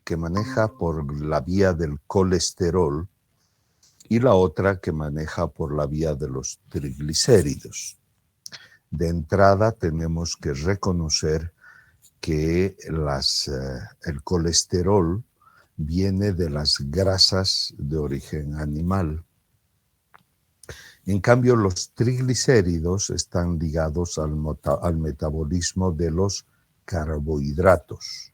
que maneja por la vía del colesterol y la otra que maneja por la vía de los triglicéridos. De entrada tenemos que reconocer que el colesterol viene de las grasas de origen animal. En cambio, los triglicéridos están ligados al metabolismo de los carbohidratos.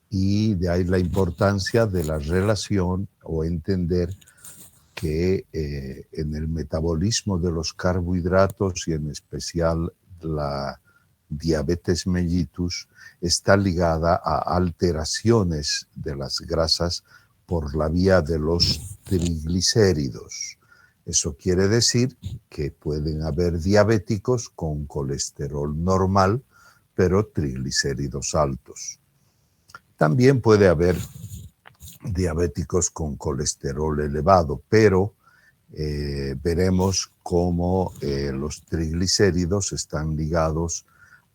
Y de ahí la importancia de la relación o entender que en el metabolismo de los carbohidratos y en especial la diabetes mellitus está ligada a alteraciones de las grasas por la vía de los triglicéridos. Eso quiere decir que pueden haber diabéticos con colesterol normal, pero triglicéridos altos. También puede haber diabéticos con colesterol elevado, pero veremos cómo los triglicéridos están ligados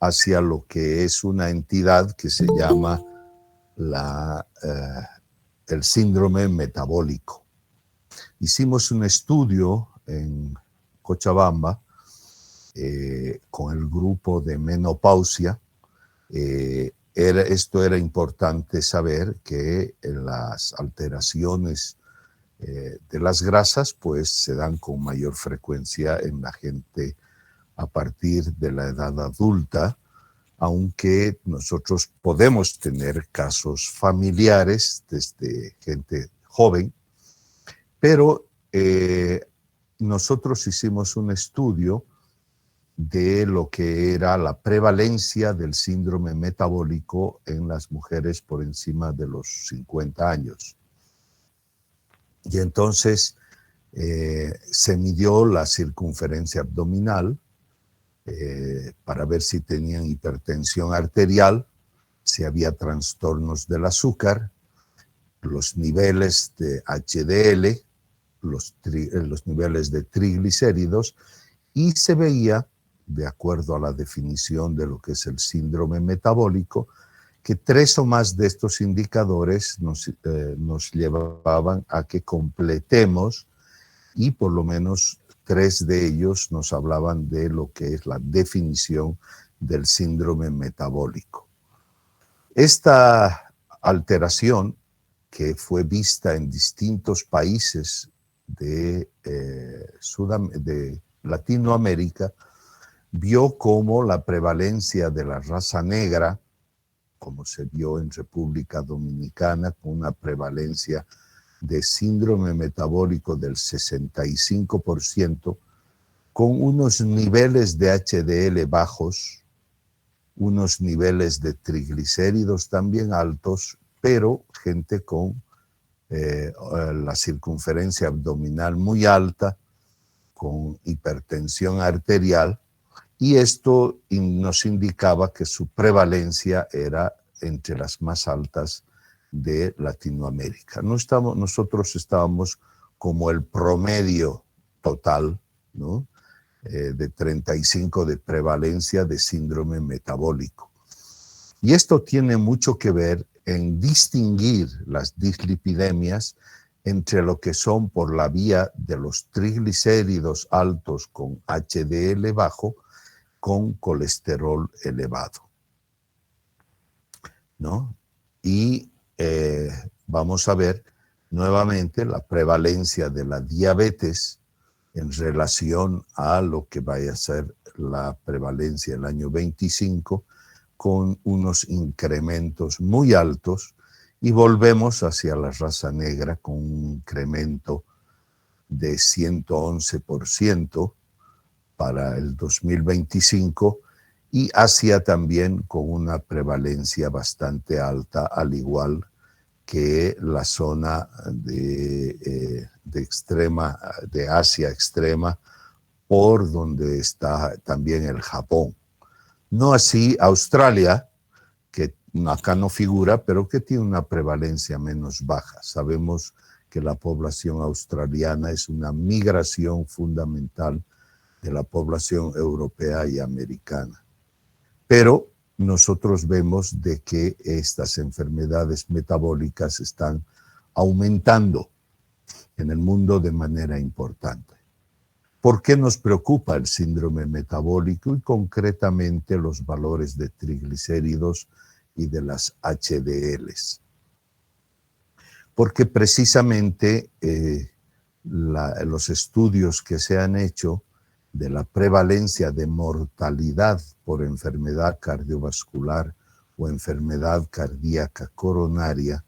hacia lo que es una entidad que se llama el síndrome metabólico. Hicimos un estudio en Cochabamba con el grupo de menopausia. Esto era importante saber que las alteraciones de las grasas pues se dan con mayor frecuencia en la gente a partir de la edad adulta, aunque nosotros podemos tener casos familiares desde gente joven, pero nosotros hicimos un estudio de lo que era la prevalencia del síndrome metabólico en las mujeres por encima de los 50 años. Y entonces se midió la circunferencia abdominal para ver si tenían hipertensión arterial, si había trastornos del azúcar, los niveles de HDL, los niveles de triglicéridos, y se veía, de acuerdo a la definición de lo que es el síndrome metabólico, que 3 o más de estos indicadores nos llevaban a que completemos, y por lo menos 3 de ellos nos hablaban de lo que es la definición del síndrome metabólico. Esta alteración, que fue vista en distintos países de Latinoamérica, vio cómo la prevalencia de la raza negra, como se vio en República Dominicana, con una prevalencia de síndrome metabólico del 65%, con unos niveles de HDL bajos, unos niveles de triglicéridos también altos, pero gente con la circunferencia abdominal muy alta, con hipertensión arterial, y esto nos indicaba que su prevalencia era entre las más altas de Latinoamérica. Nosotros estábamos como el promedio total, ¿no? De 35 de prevalencia de síndrome metabólico. Y esto tiene mucho que ver en distinguir las dislipidemias entre lo que son por la vía de los triglicéridos altos con HDL bajo con colesterol elevado, ¿no? Y vamos a ver nuevamente la prevalencia de la diabetes en relación a lo que vaya a ser la prevalencia el año 25, con unos incrementos muy altos, y volvemos hacia la raza negra con un incremento de 111% para el 2025, y Asia también con una prevalencia bastante alta, al igual que la zona de Asia extrema, por donde está también el Japón. No así Australia, que acá no figura, pero que tiene una prevalencia menos baja. Sabemos que la población australiana es una migración fundamental de la población europea y americana. Pero nosotros vemos de que estas enfermedades metabólicas están aumentando en el mundo de manera importante. ¿Por qué nos preocupa el síndrome metabólico y concretamente los valores de triglicéridos y de las HDLs? Porque precisamente los estudios que se han hecho de la prevalencia de mortalidad por enfermedad cardiovascular o enfermedad cardíaca coronaria,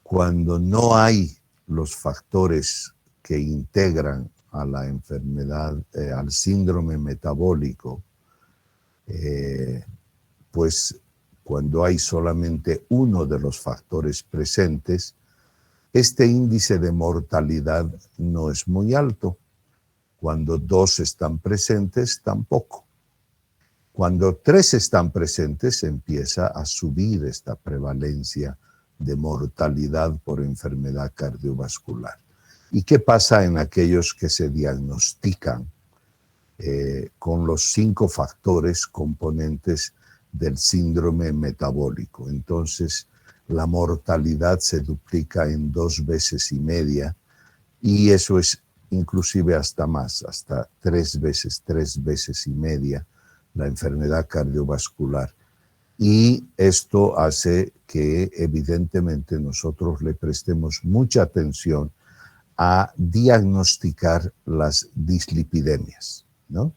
cuando no hay los factores que integran a la enfermedad, al síndrome metabólico, pues cuando hay solamente uno de los factores presentes, este índice de mortalidad no es muy alto. Cuando dos están presentes, tampoco. Cuando tres están presentes, empieza a subir esta prevalencia de mortalidad por enfermedad cardiovascular. ¿Y qué pasa en aquellos que se diagnostican con los 5 factores componentes del síndrome metabólico? Entonces, la mortalidad se duplica en 2,5 veces y eso es inclusive hasta más, hasta 3 veces, 3,5 veces la enfermedad cardiovascular. Y esto hace que evidentemente nosotros le prestemos mucha atención a diagnosticar las dislipidemias, ¿no?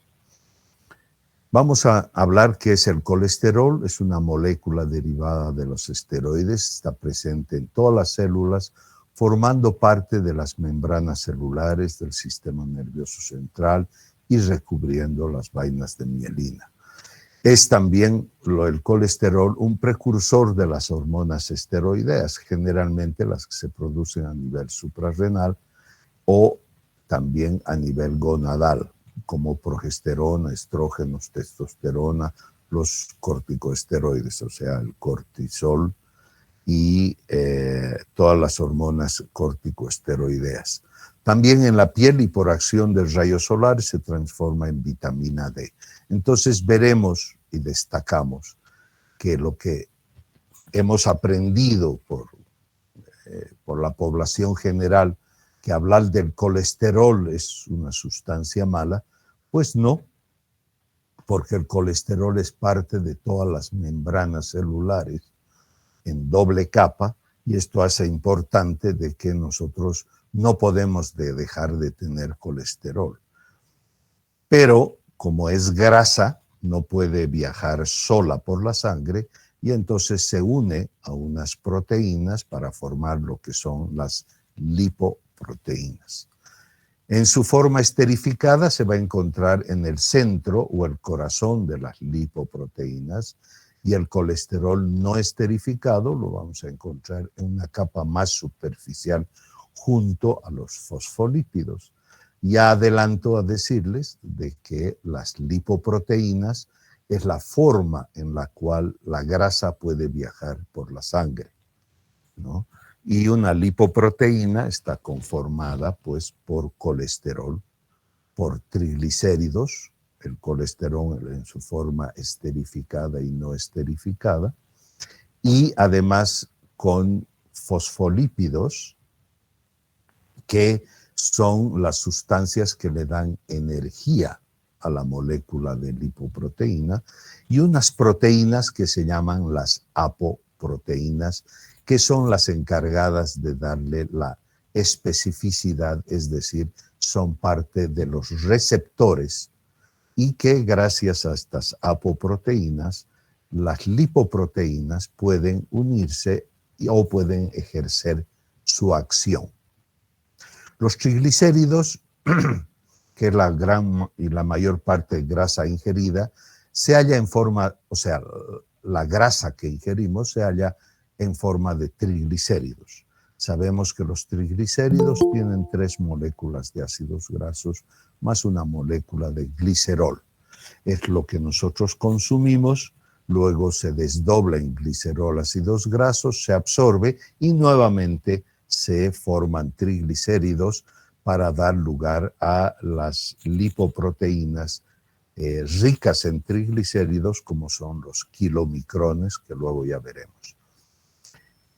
Vamos a hablar qué es el colesterol. Es una molécula derivada de los esteroides, está presente en todas las células, formando parte de las membranas celulares del sistema nervioso central y recubriendo las vainas de mielina. Es también el colesterol un precursor de las hormonas esteroideas, generalmente las que se producen a nivel suprarrenal o también a nivel gonadal, como progesterona, estrógenos, testosterona, los corticosteroides, o sea, el cortisol y todas las hormonas corticosteroideas. También en la piel y por acción del rayo solar se transforma en vitamina D. Entonces veremos y destacamos que lo que hemos aprendido por la población general, que hablar del colesterol es una sustancia mala, pues no, porque el colesterol es parte de todas las membranas celulares en doble capa y esto hace importante de que nosotros no podemos dejar de tener colesterol. Pero como es grasa, no puede viajar sola por la sangre y entonces se une a unas proteínas para formar lo que son las lipoproteínas. En su forma esterificada se va a encontrar en el centro o el corazón de las lipoproteínas y el colesterol no esterificado lo vamos a encontrar en una capa más superficial junto a los fosfolípidos. Ya adelanto a decirles de que las lipoproteínas es la forma en la cual la grasa puede viajar por la sangre, ¿no? Y una lipoproteína está conformada pues por colesterol, por triglicéridos, el colesterol en su forma esterificada y no esterificada, y además con fosfolípidos, que son las sustancias que le dan energía a la molécula de lipoproteína, y unas proteínas que se llaman las apoproteínas, que son las encargadas de darle la especificidad, es decir, son parte de los receptores y que gracias a estas apoproteínas, las lipoproteínas pueden unirse o pueden ejercer su acción. Los triglicéridos, que es la gran y la mayor parte de grasa ingerida, se halla en forma, o sea, la grasa que ingerimos se halla en forma de triglicéridos. Sabemos que los triglicéridos tienen 3 moléculas de ácidos grasos más una molécula de glicerol. Es lo que nosotros consumimos, luego se desdobla en glicerol, ácidos grasos, se absorbe y nuevamente se forman triglicéridos para dar lugar a las lipoproteínas ricas en triglicéridos, como son los kilomicrones, que luego ya veremos.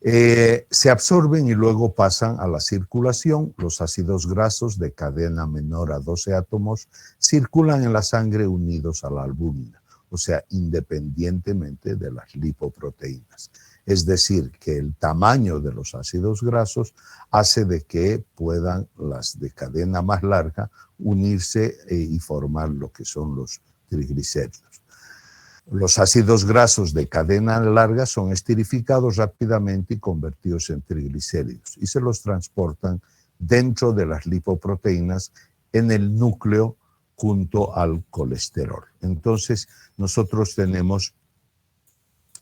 Se absorben y luego pasan a la circulación. Los ácidos grasos de cadena menor a 12 átomos circulan en la sangre unidos a la albúmina, o sea, independientemente de las lipoproteínas. Es decir, que el tamaño de los ácidos grasos hace de que puedan las de cadena más larga unirse y formar lo que son los triglicéridos. Los ácidos grasos de cadena larga son esterificados rápidamente y convertidos en triglicéridos y se los transportan dentro de las lipoproteínas en el núcleo junto al colesterol. Entonces, nosotros tenemos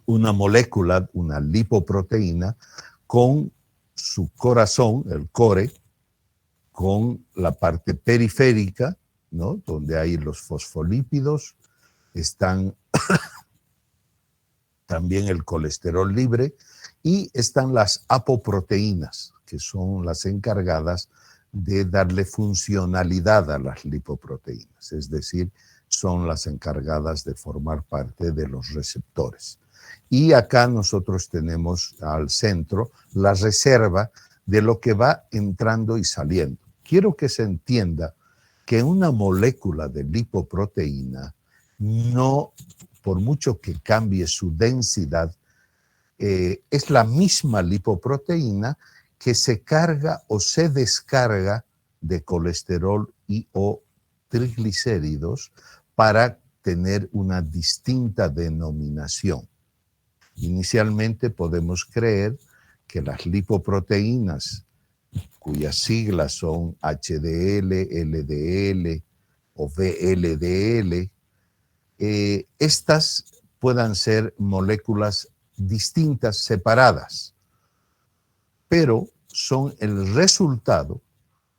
una molécula, una lipoproteína, con su corazón, el core, con la parte periférica, ¿no? Donde hay los fosfolípidos, están también el colesterol libre y están las apoproteínas, que son las encargadas de darle funcionalidad a las lipoproteínas, es decir, son las encargadas de formar parte de los receptores. Y acá nosotros tenemos al centro la reserva de lo que va entrando y saliendo. Quiero que se entienda que una molécula de lipoproteína no, por mucho que cambie su densidad, es la misma lipoproteína que se carga o se descarga de colesterol y o triglicéridos para tener una distinta denominación. Inicialmente podemos creer que las lipoproteínas, cuyas siglas son HDL, LDL o VLDL, estas puedan ser moléculas distintas, separadas, pero son el resultado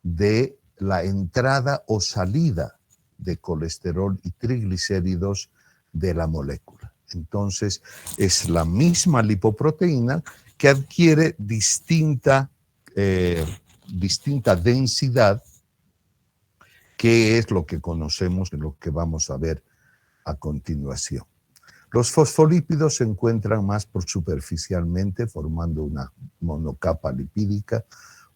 de la entrada o salida de colesterol y triglicéridos de la molécula. Entonces, es la misma lipoproteína que adquiere distinta densidad, que es lo que conocemos, lo que vamos a ver a continuación. Los fosfolípidos se encuentran más por superficialmente, formando una monocapa lipídica.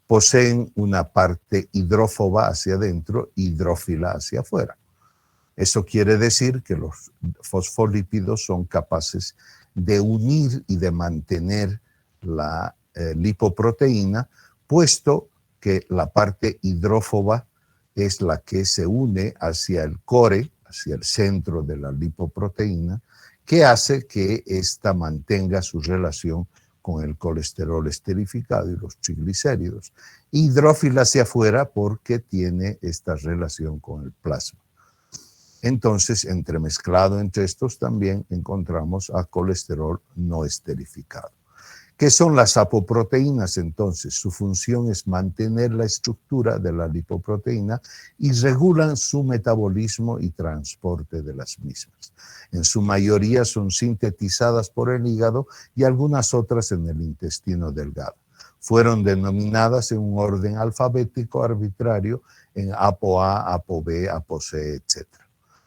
Poseen una parte hidrófoba hacia adentro, hidrófila hacia afuera. Eso quiere decir que los fosfolípidos son capaces de unir y de mantener la lipoproteína, puesto que la parte hidrófoba es la que se une hacia el core, hacia el centro de la lipoproteína, que hace que ésta mantenga su relación con el colesterol esterificado y los triglicéridos. Hidrófila hacia afuera porque tiene esta relación con el plasma. Entonces, entremezclado entre estos también encontramos a colesterol no esterificado. ¿Qué son las apoproteínas entonces? Su función es mantener la estructura de la lipoproteína y regulan su metabolismo y transporte de las mismas. En su mayoría son sintetizadas por el hígado y algunas otras en el intestino delgado. Fueron denominadas en un orden alfabético arbitrario en ApoA, ApoB, ApoC, etc.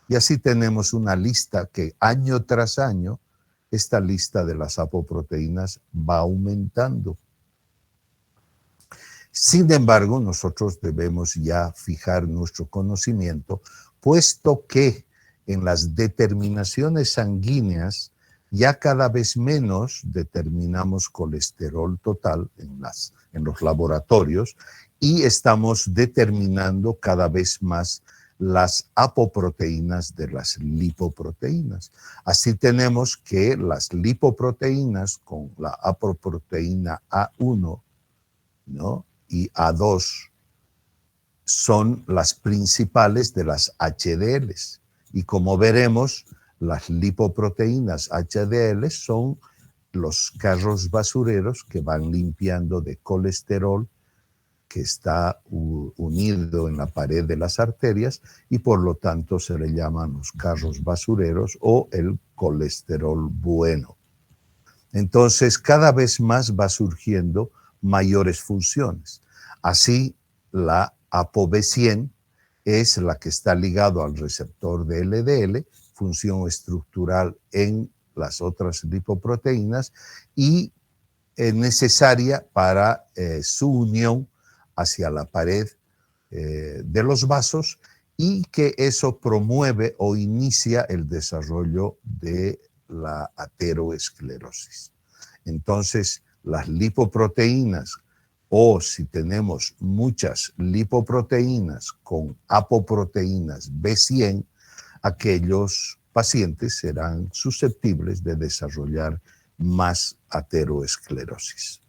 Y así tenemos una lista que año tras año, esta lista de las apoproteínas va aumentando. Sin embargo, nosotros debemos ya fijar nuestro conocimiento, puesto que en las determinaciones sanguíneas ya cada vez menos determinamos colesterol total en los laboratorios y estamos determinando cada vez más las apoproteínas de las lipoproteínas. Así tenemos que las lipoproteínas con la apoproteína A1, ¿no?, y A2 son las principales de las HDLs. Y como veremos, las lipoproteínas HDL son los carros basureros que van limpiando de colesterol que está unido en la pared de las arterias y por lo tanto se le llaman los carros basureros o el colesterol bueno. Entonces, cada vez más va surgiendo mayores funciones. Así, la ApoB100 es la que está ligado al receptor de LDL, función estructural en las otras lipoproteínas y necesaria para su unión hacia la pared de los vasos, y que eso promueve o inicia el desarrollo de la ateroesclerosis. Entonces, las lipoproteínas, o si tenemos muchas lipoproteínas con apoproteínas B100, aquellos pacientes serán susceptibles de desarrollar más ateroesclerosis.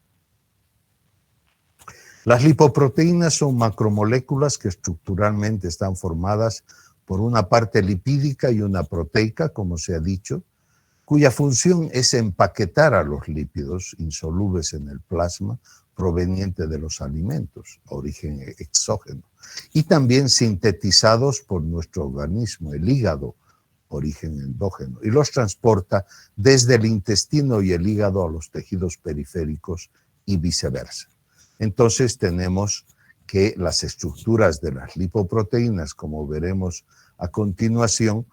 Las lipoproteínas son macromoléculas que estructuralmente están formadas por una parte lipídica y una proteica, como se ha dicho, cuya función es empaquetar a los lípidos insolubles en el plasma proveniente de los alimentos, origen exógeno, y también sintetizados por nuestro organismo, el hígado, origen endógeno, y los transporta desde el intestino y el hígado a los tejidos periféricos y viceversa. Entonces tenemos que las estructuras de las lipoproteínas, como veremos a continuación,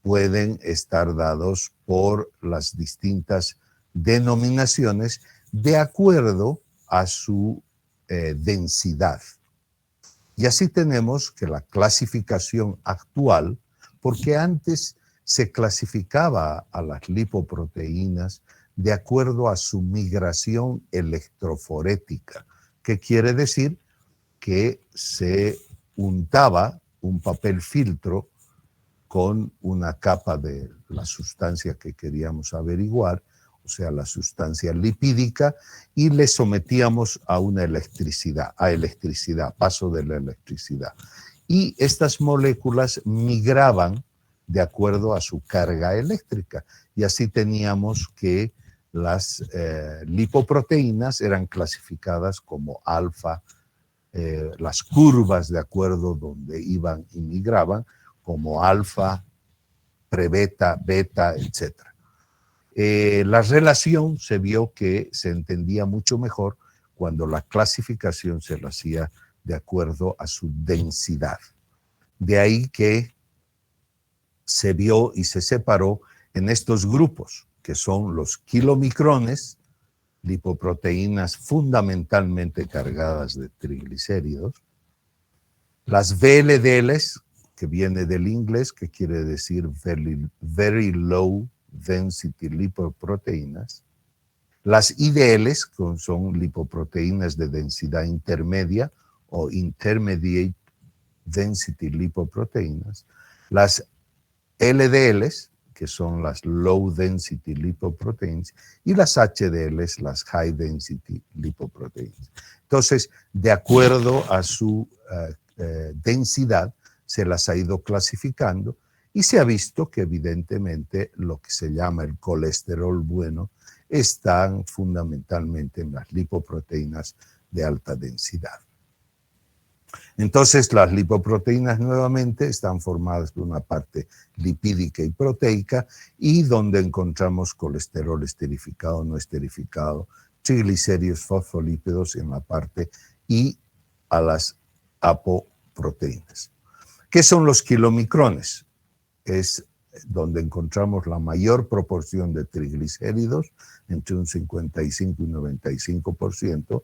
pueden estar dados por las distintas denominaciones de acuerdo a su densidad. Y así tenemos que la clasificación actual, porque antes se clasificaba a las lipoproteínas de acuerdo a su migración electroforética, que quiere decir que se untaba un papel filtro con una capa de la sustancia que queríamos averiguar, o sea, la sustancia lipídica, y le sometíamos a una electricidad, paso de la electricidad. Y estas moléculas migraban de acuerdo a su carga eléctrica, y así teníamos que las lipoproteínas eran clasificadas como alfa, las curvas de acuerdo donde iban y migraban, como alfa, prebeta, beta, etc. La relación se vio que se entendía mucho mejor cuando la clasificación se la hacía de acuerdo a su densidad. De ahí que se vio y se separó en estos grupos, que son los kilomicrones, lipoproteínas fundamentalmente cargadas de triglicéridos, las VLDLs, que viene del inglés, que quiere decir very low density lipoproteínas, las IDLs, que son lipoproteínas de densidad intermedia o intermediate density lipoproteínas, las LDLs, que son las low density lipoproteins, y las HDLs, las high density lipoproteins. Entonces, de acuerdo a su densidad, se las ha ido clasificando, y se ha visto que evidentemente lo que se llama el colesterol bueno están fundamentalmente en las lipoproteínas de alta densidad. Entonces, las lipoproteínas nuevamente están formadas por una parte lipídica y proteica, y donde encontramos colesterol esterificado, no esterificado, triglicéridos, fosfolípidos en la parte, y a las apoproteínas. ¿Qué son los kilomicrones? Es donde encontramos la mayor proporción de triglicéridos, entre un 55 y 95%,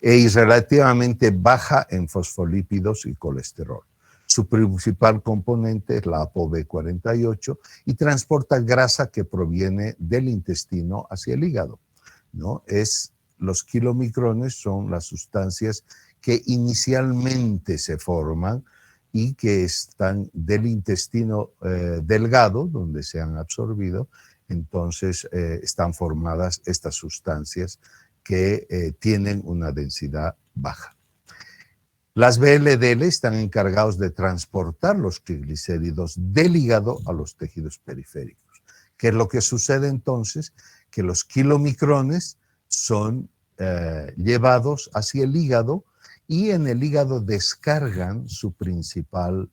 y relativamente baja en fosfolípidos y colesterol. Su principal componente es la ApoB48 y transporta grasa que proviene del intestino hacia el hígado, ¿no? Los kilomicrones son las sustancias que inicialmente se forman y que están del intestino delgado, donde se han absorbido. Entonces están formadas estas sustancias que tienen una densidad baja. Las VLDL están encargados de transportar los triglicéridos del hígado a los tejidos periféricos. ¿Qué es lo que sucede entonces? Que los kilomicrones son llevados hacia el hígado, y en el hígado descargan su principal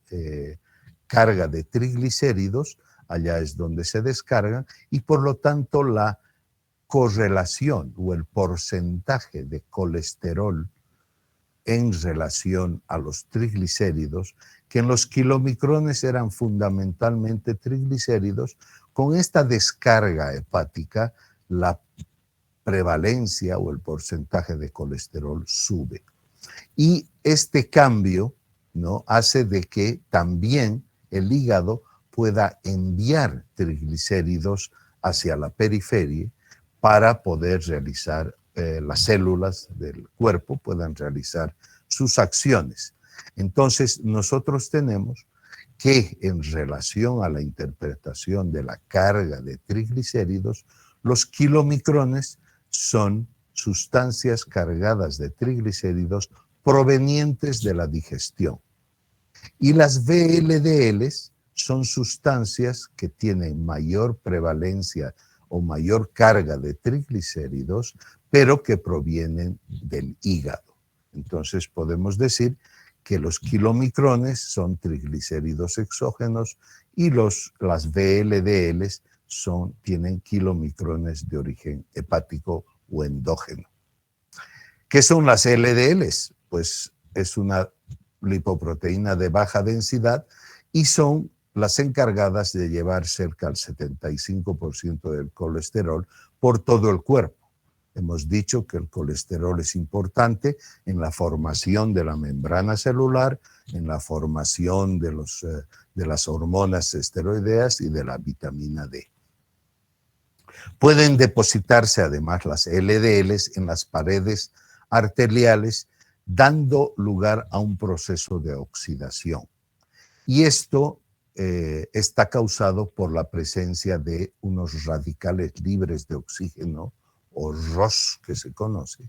carga de triglicéridos. Allá es donde se descargan, y por lo tanto la correlación o el porcentaje de colesterol en relación a los triglicéridos, que en los kilomicrones eran fundamentalmente triglicéridos. Con esta descarga hepática, la prevalencia o el porcentaje de colesterol sube. Y este cambio, ¿no?, hace de que también el hígado pueda enviar triglicéridos hacia la periferia para poder realizar, las células del cuerpo puedan realizar sus acciones. Entonces, nosotros tenemos que en relación a la interpretación de la carga de triglicéridos, los kilomicrones son sustancias cargadas de triglicéridos provenientes de la digestión. Y las VLDLs son sustancias que tienen mayor prevalencia o mayor carga de triglicéridos, pero que provienen del hígado. Entonces podemos decir que los kilomicrones son triglicéridos exógenos y las VLDLs tienen kilomicrones de origen hepático o endógeno. ¿Qué son las LDLs? Pues es una lipoproteína de baja densidad y son las encargadas de llevar cerca del 75% del colesterol por todo el cuerpo. Hemos dicho que el colesterol es importante en la formación de la membrana celular, en la formación de las hormonas esteroideas y de la vitamina D. Pueden depositarse además las LDLs en las paredes arteriales, dando lugar a un proceso de oxidación. Y esto está causado por la presencia de unos radicales libres de oxígeno, o ROS que se conoce,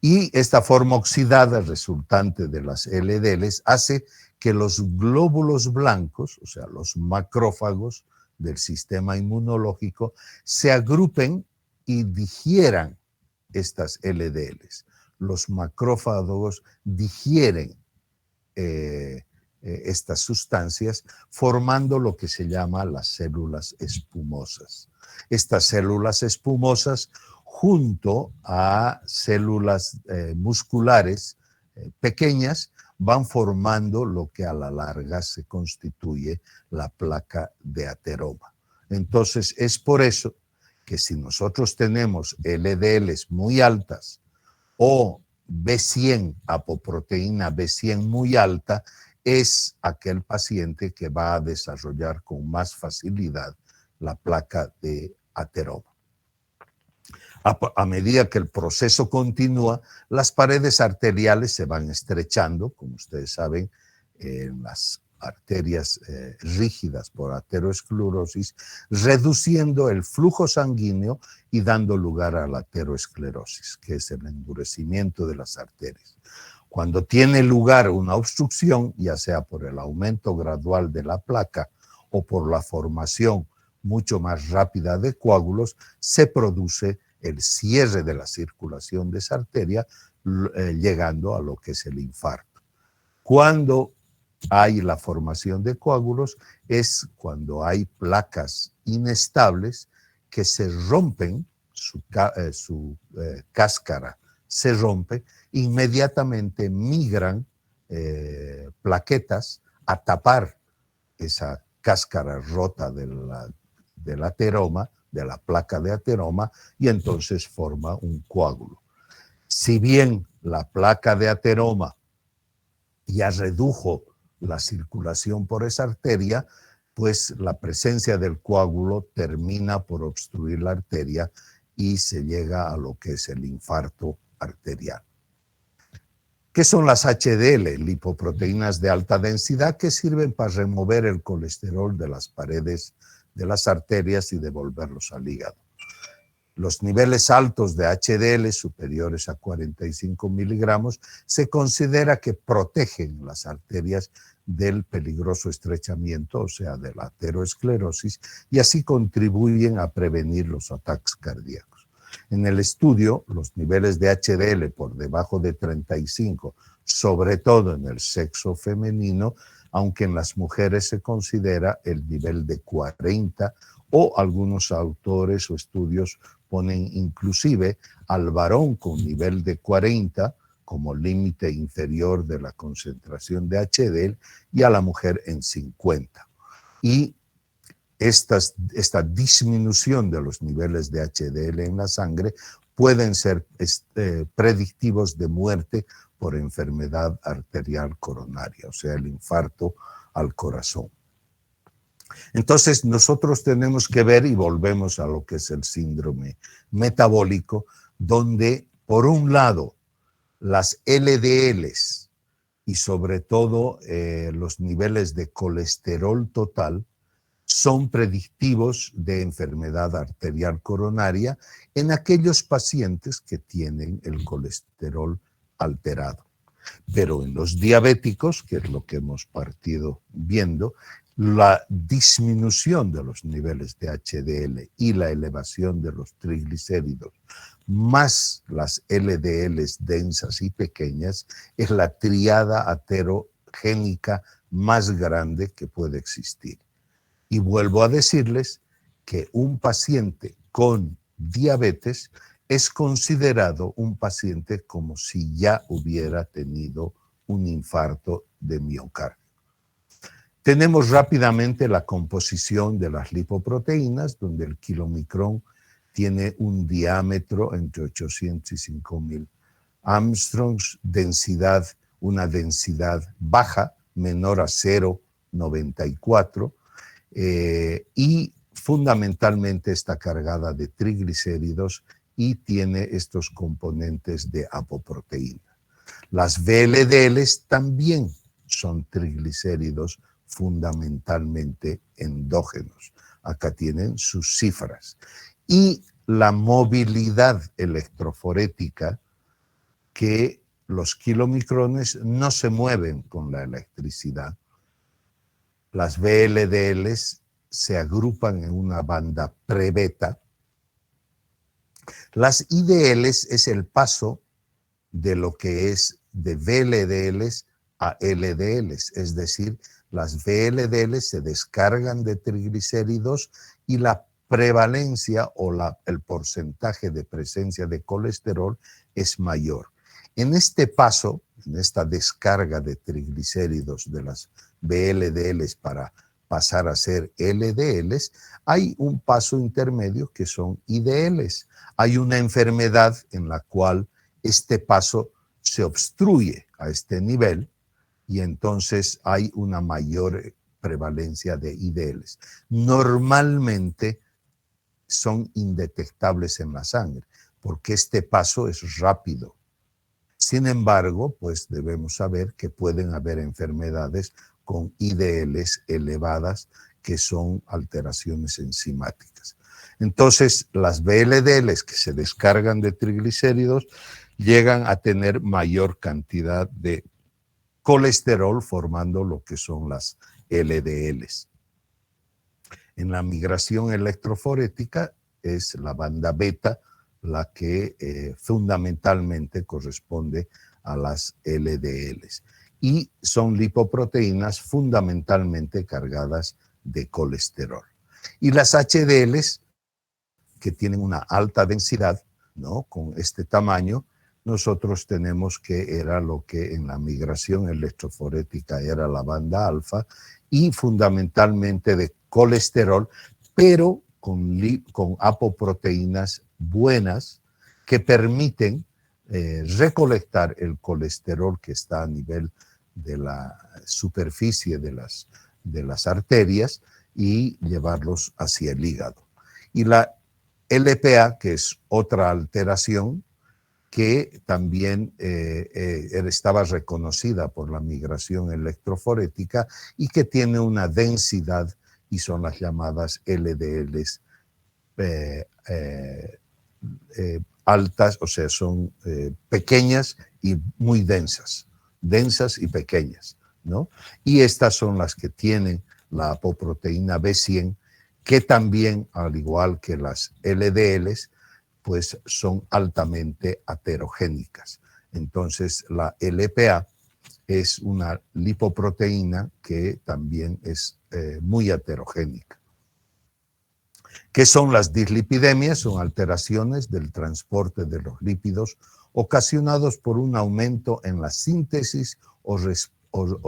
y esta forma oxidada resultante de las LDLs hace que los glóbulos blancos, o sea, los macrófagos del sistema inmunológico, se agrupen y digieran estas LDLs. Los macrófagos digieren estas sustancias, formando lo que se llama las células espumosas. Estas células espumosas, junto a células musculares pequeñas, van formando lo que a la larga se constituye la placa de ateroma. Entonces, es por eso que si nosotros tenemos LDLs muy altas o B100, apoproteína B100 muy alta, es aquel paciente que va a desarrollar con más facilidad la placa de ateroma. A medida que el proceso continúa, las paredes arteriales se van estrechando, como ustedes saben, las arterias rígidas por aterosclerosis, reduciendo el flujo sanguíneo y dando lugar a la aterosclerosis, que es el endurecimiento de las arterias. Cuando tiene lugar una obstrucción, ya sea por el aumento gradual de la placa o por la formación mucho más rápida de coágulos, se produce el cierre de la circulación de esa arteria, llegando a lo que es el infarto. Cuando hay la formación de coágulos es cuando hay placas inestables que se rompen, su cáscara se rompe, inmediatamente migran plaquetas a tapar esa cáscara rota del ateroma, de la placa de ateroma, y entonces forma un coágulo. Si bien la placa de ateroma ya redujo la circulación por esa arteria, pues la presencia del coágulo termina por obstruir la arteria y se llega a lo que es el infarto arterial. ¿Qué son las HDL? Lipoproteínas de alta densidad que sirven para remover el colesterol de las paredes de las arterias y devolverlos al hígado. Los niveles altos de HDL superiores a 45 miligramos se considera que protegen las arterias del peligroso estrechamiento, o sea, de la aterosclerosis, y así contribuyen a prevenir los ataques cardíacos. En el estudio, los niveles de HDL por debajo de 35, sobre todo en el sexo femenino, aunque en las mujeres se considera el nivel de 40, o algunos autores o estudios ponen inclusive al varón con nivel de 40 como límite inferior de la concentración de HDL y a la mujer en 50. Y esta disminución de los niveles de HDL en la sangre pueden ser predictivos de muerte por enfermedad arterial coronaria, o sea, el infarto al corazón. Entonces, nosotros tenemos que ver, y volvemos a lo que es el síndrome metabólico, donde, por un lado, las LDLs y sobre todo los niveles de colesterol total son predictivos de enfermedad arterial coronaria en aquellos pacientes que tienen el colesterol alterado. Pero en los diabéticos, que es lo que hemos partido viendo, la disminución de los niveles de HDL y la elevación de los triglicéridos, más las LDLs densas y pequeñas, es la triada aterogénica más grande que puede existir. Y vuelvo a decirles que un paciente con diabetes es considerado un paciente como si ya hubiera tenido un infarto de miocardio. Tenemos rápidamente la composición de las lipoproteínas, donde el kilomicrón tiene un diámetro entre 800 y 5000 Armstrongs, densidad, una densidad baja, menor a 0,94, y fundamentalmente está cargada de triglicéridos y tiene estos componentes de apoproteína. Las VLDLs también son triglicéridos fundamentalmente endógenos. Acá tienen sus cifras. Y la movilidad electroforética, que los kilomicrones no se mueven con la electricidad. Las VLDLs se agrupan en una banda pre-beta. Las IDLs es el paso de lo que es de VLDLs a LDLs, es decir, las VLDLs se descargan de triglicéridos y la prevalencia o el porcentaje de presencia de colesterol es mayor. En este paso, en esta descarga de triglicéridos de las VLDLs para pasar a ser LDLs, hay un paso intermedio que son IDLs. Hay una enfermedad en la cual este paso se obstruye a este nivel y entonces hay una mayor prevalencia de IDLs. Normalmente son indetectables en la sangre porque este paso es rápido. Sin embargo, pues debemos saber que pueden haber enfermedades con IDLs elevadas que son alteraciones enzimáticas. Entonces, las VLDLs que se descargan de triglicéridos llegan a tener mayor cantidad de colesterol formando lo que son las LDLs. En la migración electroforética es la banda beta la que fundamentalmente corresponde a las LDLs y son lipoproteínas fundamentalmente cargadas de colesterol. Y las HDLs, que tienen una alta densidad, ¿no? Con este tamaño, nosotros tenemos que era lo que en la migración electroforética era la banda alfa y fundamentalmente de colesterol, pero con apoproteínas buenas que permiten recolectar el colesterol que está a nivel de la superficie de las arterias y llevarlos hacia el hígado. Y la LPA, que es otra alteración que también estaba reconocida por la migración electroforética y que tiene una densidad y son las llamadas LDLs altas, o sea, son pequeñas y muy densas y pequeñas, ¿no? Y estas son las que tienen la apoproteína B100, que también, al igual que las LDLs, pues son altamente aterogénicas. Entonces, la LPA es una lipoproteína que también es muy aterogénica. ¿Qué son las dislipidemias? Son alteraciones del transporte de los lípidos ocasionados por un aumento en la síntesis o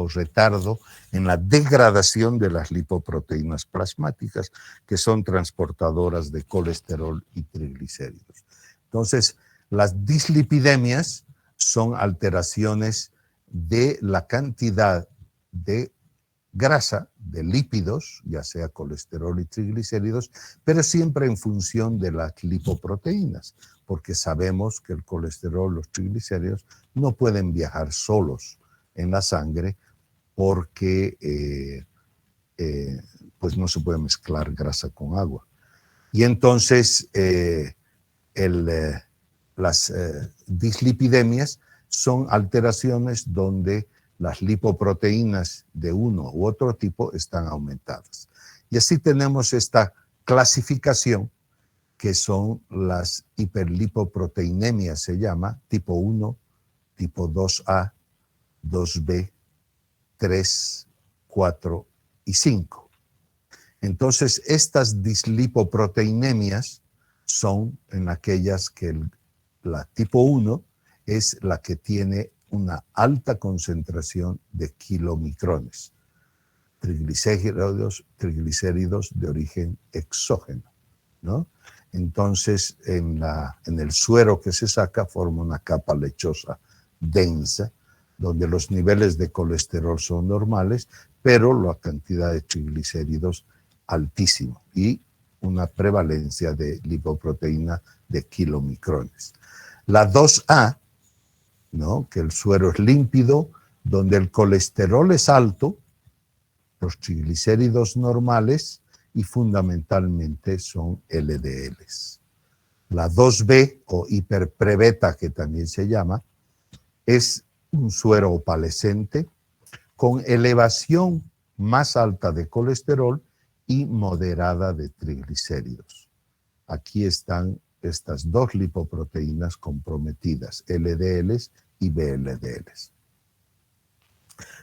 retardo en la degradación de las lipoproteínas plasmáticas, que son transportadoras de colesterol y triglicéridos. Entonces, las dislipidemias son alteraciones de la cantidad de grasa, de lípidos, ya sea colesterol y triglicéridos, pero siempre en función de las lipoproteínas, porque sabemos que el colesterol, los triglicéridos, no pueden viajar solos en la sangre porque pues no se puede mezclar grasa con agua. Y entonces las dislipidemias son alteraciones donde las lipoproteínas de uno u otro tipo están aumentadas. Y así tenemos esta clasificación que son las hiperlipoproteinemias, se llama, tipo 1, tipo 2A, 2B, 3, 4 y 5. Entonces, estas dislipoproteinemias son en aquellas que la tipo 1 es la que tiene una alta concentración de kilomicrones, triglicéridos de origen exógeno, ¿no? Entonces, en el suero que se saca forma una capa lechosa densa, donde los niveles de colesterol son normales, pero la cantidad de triglicéridos altísimo y una prevalencia de lipoproteína de kilomicrones. La 2A, ¿no? Que el suero es límpido, donde el colesterol es alto, los triglicéridos normales y fundamentalmente son LDLs. La 2B o hiperprebeta, que también se llama, es un suero opalescente con elevación más alta de colesterol y moderada de triglicéridos. Aquí están estas dos lipoproteínas comprometidas, LDLs y VLDLs.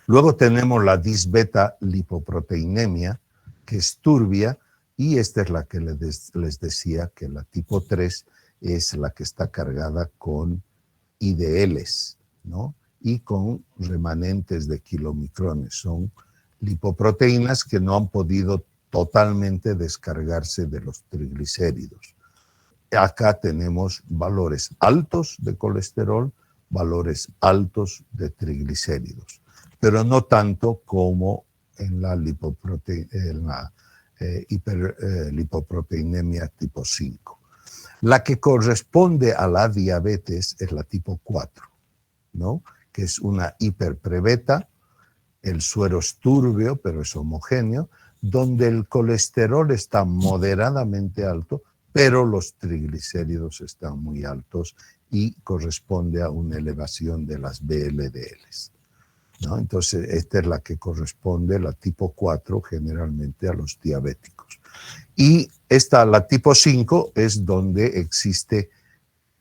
Luego tenemos la disbeta lipoproteinemia, que es turbia, y esta es la que les decía que la tipo 3 es la que está cargada con IDLs, ¿no? Y con remanentes de kilomicrones. Son lipoproteínas que no han podido totalmente descargarse de los triglicéridos. Acá tenemos valores altos de colesterol, valores altos de triglicéridos, pero no tanto como en la hiperlipoproteinemia tipo 5. La que corresponde a la diabetes es la tipo 4, ¿no? Que es una hiperprebeta, el suero es turbio, pero es homogéneo, donde el colesterol está moderadamente alto, pero los triglicéridos están muy altos y corresponde a una elevación de las VLDLs, ¿no? Entonces, esta es la que corresponde, la tipo 4, generalmente a los diabéticos. Y la tipo 5 es donde existe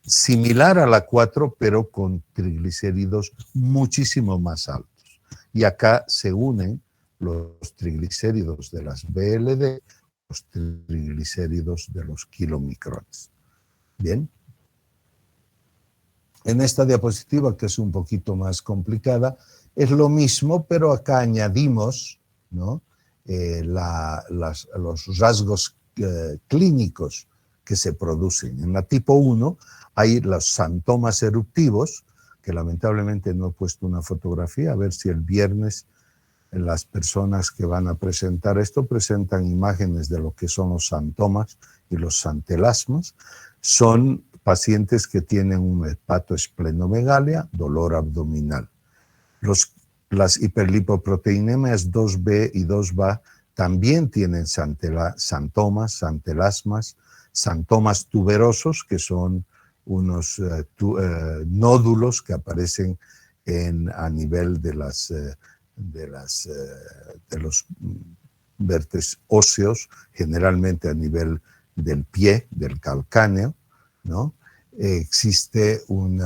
similar a la 4, pero con triglicéridos muchísimo más altos. Y acá se unen los triglicéridos de las VLD, los triglicéridos de los kilomicrones. Bien. En esta diapositiva, que es un poquito más complicada, es lo mismo, pero acá añadimos, ¿no? Los rasgos clínicos que se producen. En la tipo 1 hay los xantomas eruptivos, que lamentablemente no he puesto una fotografía, a ver si el viernes las personas que van a presentar esto presentan imágenes de lo que son los xantomas y los xantelasmas. Son pacientes que tienen un hepatoesplenomegalia, dolor abdominal. Las hiperlipoproteinemias 2B y 2BA también tienen xantomas, xantelasmas, xantomas tuberosos, que son unos nódulos que aparecen a nivel de los vértices óseos, generalmente a nivel del pie, del calcáneo, ¿no? Existe un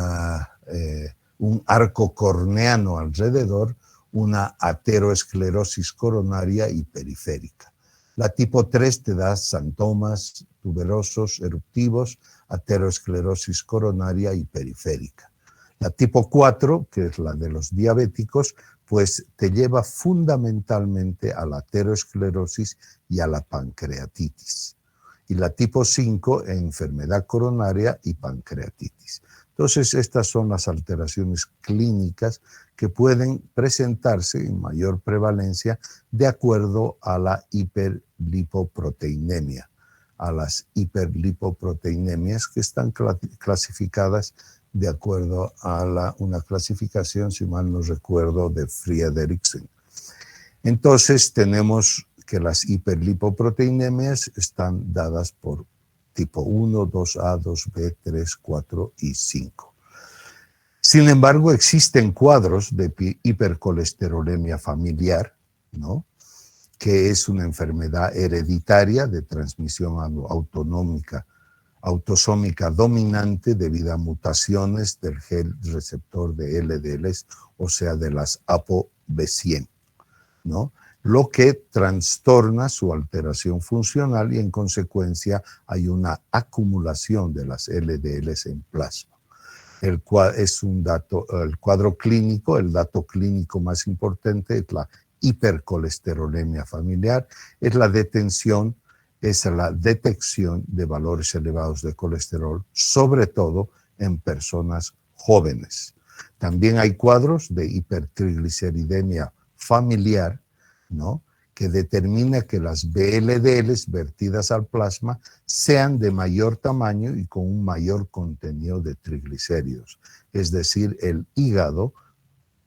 arco corneano alrededor, una ateroesclerosis coronaria y periférica. La tipo 3 te da xantomas tuberosos eruptivos aterosclerosis coronaria y periférica. La tipo 4, que es la de los diabéticos, pues te lleva fundamentalmente a la aterosclerosis y a la pancreatitis. Y la tipo 5, enfermedad coronaria y pancreatitis. Entonces, estas son las alteraciones clínicas que pueden presentarse en mayor prevalencia de acuerdo a la hiperlipoproteinemia, a las hiperlipoproteinemias que están clasificadas de acuerdo a una clasificación, si mal no recuerdo, de Friedrichsen. Entonces, tenemos que las hiperlipoproteinemias están dadas por tipo 1, 2A, 2B, 3, 4 y 5. Sin embargo, existen cuadros de hipercolesterolemia familiar, ¿no?, que es una enfermedad hereditaria de transmisión autosómica dominante debido a mutaciones del gen receptor de LDLs, o sea, de las ApoB100, ¿no?, lo que trastorna su alteración funcional y en consecuencia hay una acumulación de las LDLs en plasma. El cuadro clínico, el dato clínico más importante es la hipercolesterolemia familiar, es la detección de valores elevados de colesterol, sobre todo en personas jóvenes. También hay cuadros de hipertrigliceridemia familiar, ¿no?, que determina que las VLDLs vertidas al plasma sean de mayor tamaño y con un mayor contenido de triglicéridos, es decir, el hígado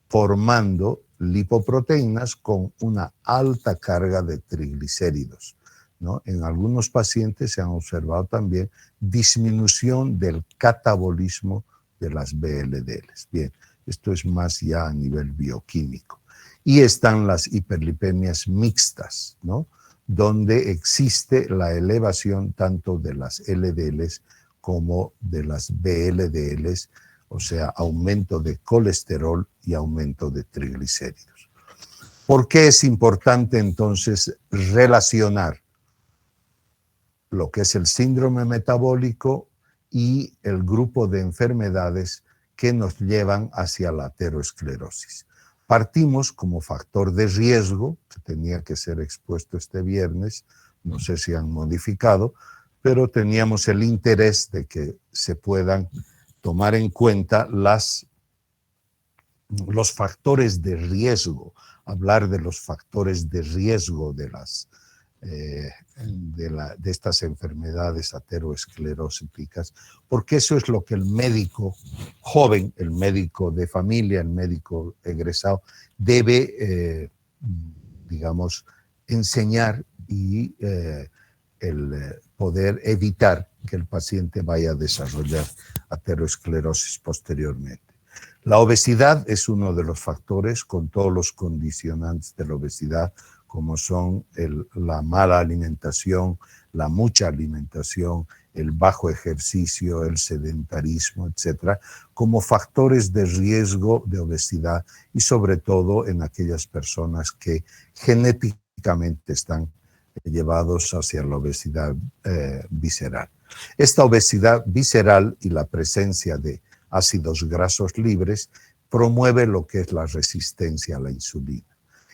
formando lipoproteínas con una alta carga de triglicéridos, ¿no? En algunos pacientes se han observado también disminución del catabolismo de las VLDLs. Bien, esto es más ya a nivel bioquímico. Y están las hiperlipemias mixtas, ¿no?, donde existe la elevación tanto de las LDLs como de las VLDLs, o sea, aumento de colesterol y aumento de triglicéridos. ¿Por qué es importante entonces relacionar lo que es el síndrome metabólico y el grupo de enfermedades que nos llevan hacia la aterosclerosis? Partimos como factor de riesgo, que tenía que ser expuesto este viernes, no sé si han modificado, pero teníamos el interés de que se puedan tomar en cuenta los factores de riesgo, hablar de los factores de riesgo de estas enfermedades aterosclerosíticas, porque eso es lo que el médico joven, el médico de familia, el médico egresado debe, digamos, enseñar y poder evitar que el paciente vaya a desarrollar aterosclerosis posteriormente. La obesidad es uno de los factores con todos los condicionantes de la obesidad, como son la mala alimentación, la mucha alimentación, el bajo ejercicio, el sedentarismo, etcétera, como factores de riesgo de obesidad y sobre todo en aquellas personas que genéticamente están llevados hacia la obesidad visceral. Esta obesidad visceral y la presencia de ácidos grasos libres promueve lo que es la resistencia a la insulina.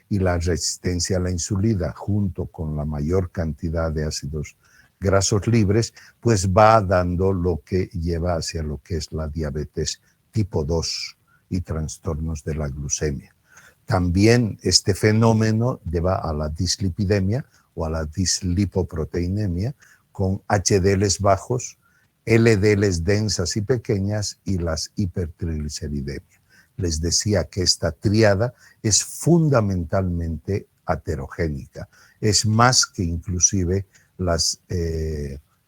Y la resistencia a la insulina, junto con la mayor cantidad de ácidos grasos libres, pues va dando lo que lleva hacia lo que es la diabetes tipo 2 y trastornos de la glucemia. También este fenómeno lleva a la dislipidemia o a la dislipoproteinemia con HDLs bajos, LDLs densas y pequeñas y las hipertrigliceridemias. Les decía que esta tríada es fundamentalmente aterogénica, es más que inclusive las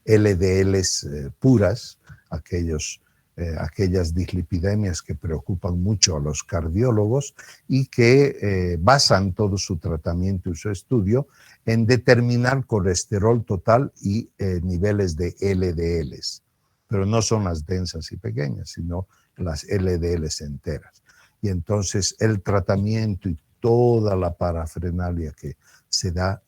LDLs puras, aquellas dislipidemias que preocupan mucho a los cardiólogos y que basan todo su tratamiento y su estudio en determinar colesterol total y niveles de LDLs, pero no son las densas y pequeñas, sino las LDLs enteras. Y entonces el tratamiento y toda la parafernalia que se da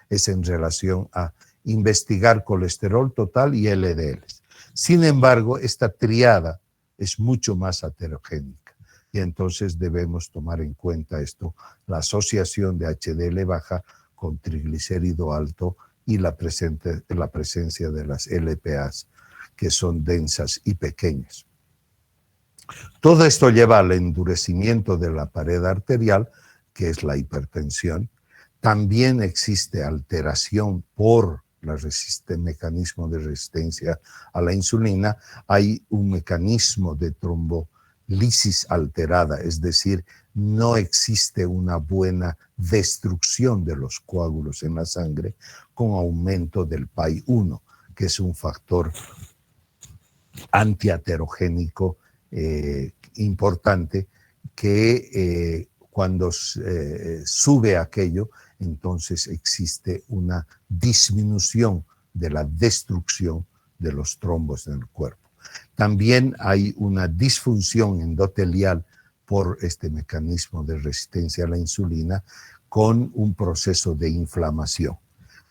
es en relación a investigar colesterol total y LDLs. Sin embargo, esta triada es mucho más heterogénica y entonces debemos tomar en cuenta esto, la asociación de HDL baja con triglicérido alto y la presencia de las LPAs, que son densas y pequeñas. Todo esto lleva al endurecimiento de la pared arterial, que es la hipertensión. También existe alteración por el mecanismo de resistencia a la insulina. Hay un mecanismo de trombolisis alterada, es decir, no existe una buena destrucción de los coágulos en la sangre con aumento del PAI-1, que es un factor antiaterogénico importante que cuando sube aquello, entonces existe una disminución de la destrucción de los trombos en el cuerpo. También hay una disfunción endotelial por este mecanismo de resistencia a la insulina con un proceso de inflamación.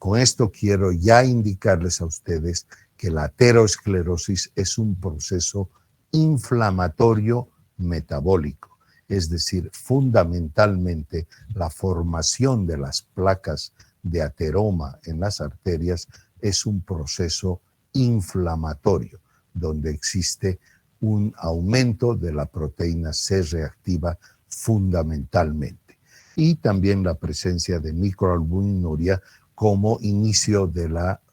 Con esto quiero ya indicarles a ustedes que la aterosclerosis es un proceso inflamatorio metabólico, es decir, fundamentalmente la formación de las placas de ateroma en las arterias es un proceso inflamatorio, donde existe un aumento de la proteína C reactiva fundamentalmente, y también la presencia de microalbuminuria como inicio de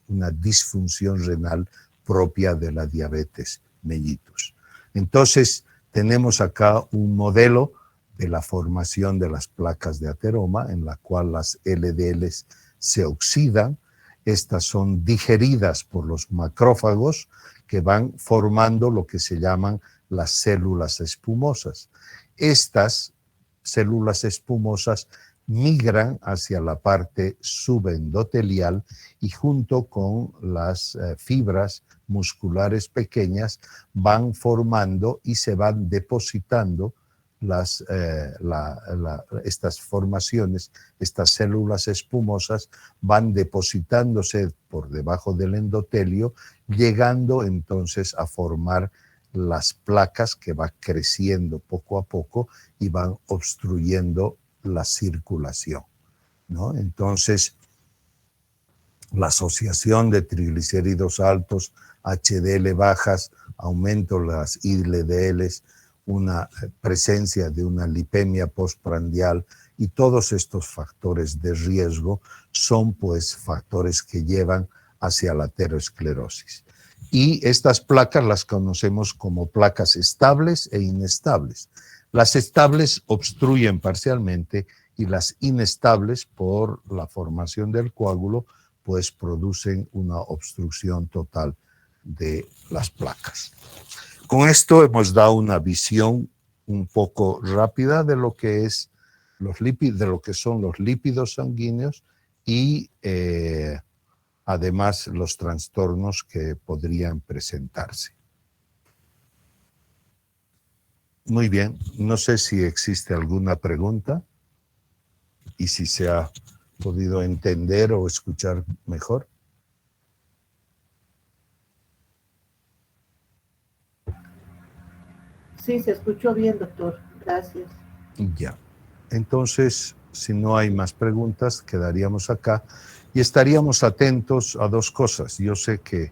una disfunción renal propia de la diabetes mellitus. Entonces, tenemos acá un modelo de la formación de las placas de ateroma en la cual las LDLs se oxidan. Estas son digeridas por los macrófagos que van formando lo que se llaman las células espumosas. Estas células espumosas migran hacia la parte subendotelial y junto con las fibras musculares pequeñas van formando y se van depositando estas formaciones, estas células espumosas van depositándose por debajo del endotelio, llegando entonces a formar las placas que va creciendo poco a poco y van obstruyendo la circulación, ¿no? Entonces, la asociación de triglicéridos altos, HDL bajas, aumento de las LDLs, una presencia de una lipemia postprandial y todos estos factores de riesgo son pues factores que llevan hacia la aterosclerosis. Y estas placas las conocemos como placas estables e inestables. Las estables obstruyen parcialmente y las inestables, por la formación del coágulo, pues producen una obstrucción total de las placas. Con esto hemos dado una visión un poco rápida de lo que es los lípidos, de lo que son los lípidos sanguíneos y además los trastornos que podrían presentarse. Muy bien, no sé si existe alguna pregunta y si se ha podido entender o escuchar mejor. Sí, se escuchó bien, doctor. Gracias. Ya. Entonces, si no hay más preguntas, quedaríamos acá y estaríamos atentos a dos cosas. Yo sé que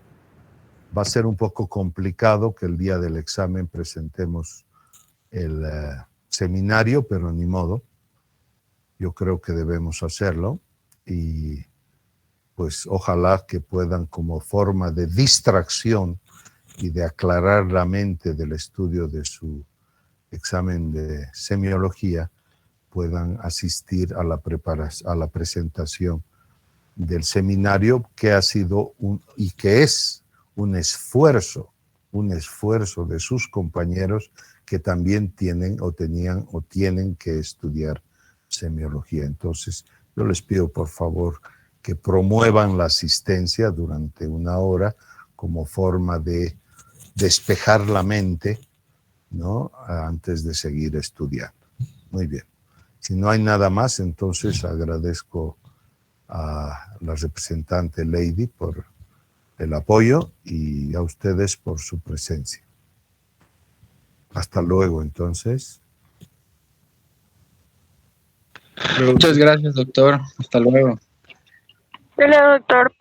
va a ser un poco complicado que el día del examen presentemos el seminario, pero ni modo. Yo creo que debemos hacerlo y pues ojalá que puedan, como forma de distracción y de aclarar la mente del estudio de su examen de semiología, puedan asistir a la presentación del seminario, que ha sido y que es un esfuerzo de sus compañeros que también tienen o tienen que estudiar semiología. Entonces, yo les pido por favor que promuevan la asistencia durante una hora como forma de despejar la mente, ¿no? Antes de seguir estudiando. Muy bien. Si no hay nada más, entonces agradezco a la representante Lady por el apoyo y a ustedes por su presencia. Hasta luego, entonces. Muchas gracias, doctor. Hasta luego. Hola, doctor.